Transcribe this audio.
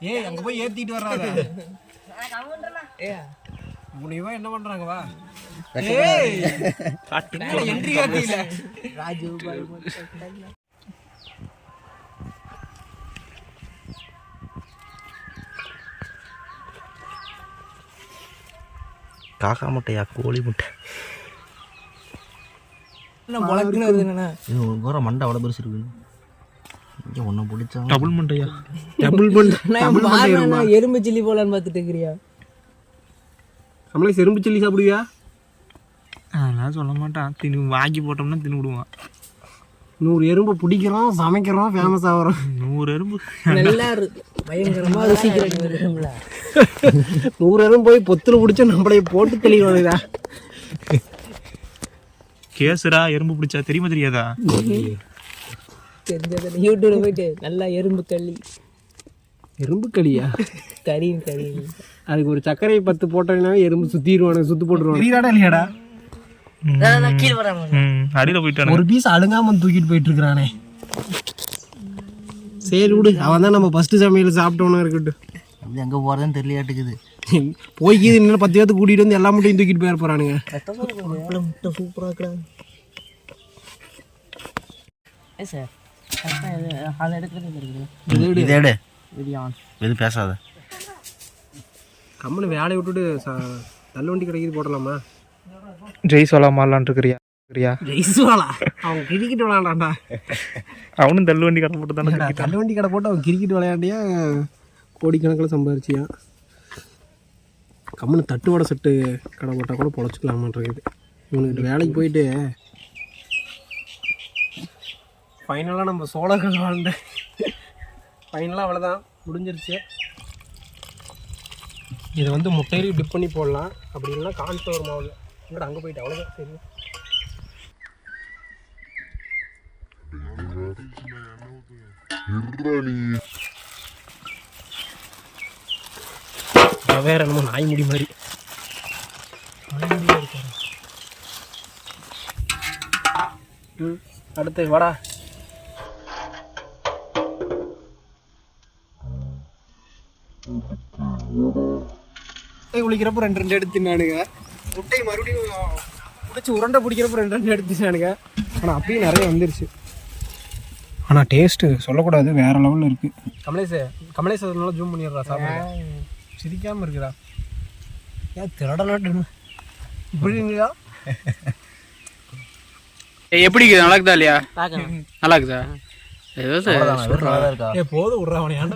ஏய் அங்க போய் ஏத்திட்டு வர்றாங்க. முனிவா என்ன பண்றாங்க வா. ஏய் காட்டுல என்ட்ரி காட்டில ராஜு பாய் காக்கா முட்டையா கோழி முட்டை மண்டை அவ்வளோ பெருசு இருக்கு. இங்கே ஒன்றும் பிடிச்சா டபுள் மண்டையா எறும்பு சில்லி போலான்னு பார்த்துட்டு இருக்கிறியா? நம்மளே எறும்பு சில்லி சாப்பிடுவியா? நான் சொல்ல மாட்டான். வாங்கி போட்டோம்னா தின்னு விடுவான். 100 எறும்பு பிடிக்கிறோம், சமைக்கிறோம், ஃபேமஸ் ஆகிறோம். 100 எறும்பு நல்லா பயங்கரமா ருசிக்கிறேன். 100 எறும்பு போய் பொத்துல பிடிச்சா நம்மளே போட்டு தெளிவானுதா. கேசுரா எறும்பு பிடிச்சா தெரியுமா தெரியாதா? தெரிஞ்சது யூடியூப்ல போயிட்டு நல்லா எறும்பு களி. எறும்பு களியா? கறி அதுக்கு ஒரு சர்க்கரை 10 போட்டோம்னா எறும்பு சுத்திடுவானு, சுத்து போட்டுருவானு. தெரியாடா இல்லையாடா? அடியில போயிட்டானு ஒரு பீஸ் அழுங்காம தூக்கிட்டு போயிட்டு இருக்கிறானே. சரி விடு, அவன் தான் நம்ம ஃபர்ஸ்ட் சமையல் சாப்பிட்டோன்னு இருக்கட்டும். அப்படி எங்கே போகிறதுன்னு தெரியலாட்டுக்குது. போய்க்கு இன்னும் 10 பேர்த்து கூட்டிகிட்டு வந்து எல்லா முட்டையும் தூக்கிட்டு போயிட போகிறானுங்க. முட்டை சூப்பராக இருக்கிறாங்க சார். எது பேசாத கம்மனு வேலையை விட்டுட்டு தள்ளு வண்டி கிடைக்கிது போடலாமா? ஜெய்ஸ்வாலா மாறலான் இருக்கிறியா? ஜெய்ஸ்வாலா அவன் கிரிக்கெட் விளையாண்டான்டா. அவனும் தள்ளு வண்டி கடை போட்டு தானே. தள்ளு வண்டி கடை போட்டு அவன் கிரிக்கெட் விளையாண்டியா கோடிக்கணக்கில் சம்பாரிச்சியா. கம்மனு தட்டுவடை செட்டு கடை போட்டால் கூட பொழைச்சிக்கலாமான்றது. இவனுக்கிட்ட வேலைக்கு போயிட்டு ஃபைனலாக நம்ம சோழர்கள் வாழ்ந்த ஃபைனலாக அவ்வளோதான் முடிஞ்சிருச்சு. இதை வந்து முட்டையில டிப் பண்ணி போடலாம், அப்படி இல்லைன்னா கான்ஃப்ளவர் மாவில் இங்கே அங்கே போயிட்டு அவ்வளோதான். சரி வேற நம்ம நாய் முடி மாதிரி அடுத்து வாடா. குளிக்கிறப்ப 2 எடுத்துனானுங்க. முட்டை மறுபடியும் பிடிச்சி உருண்டை பிடிக்கிறப்ப 2 எடுத்துனானுங்க. ஆனால் அப்பயும் நிறைய வந்துருச்சு. ஆனால் டேஸ்ட்டு சொல்லக்கூடாது, வேற லெவலில் இருக்குது. கமலேஷ் அதனால ஜூம் பண்ணிடுறா. சாப்பிட சிரிக்காமல் இருக்குடா. ஏன் திருடலாட்டு இப்படிங்களா? எப்படி இருக்குது? நல்லா இருக்குதா இல்லையா? நல்லா இருக்குதா? போதும் விட்றா அவனையாண்டா.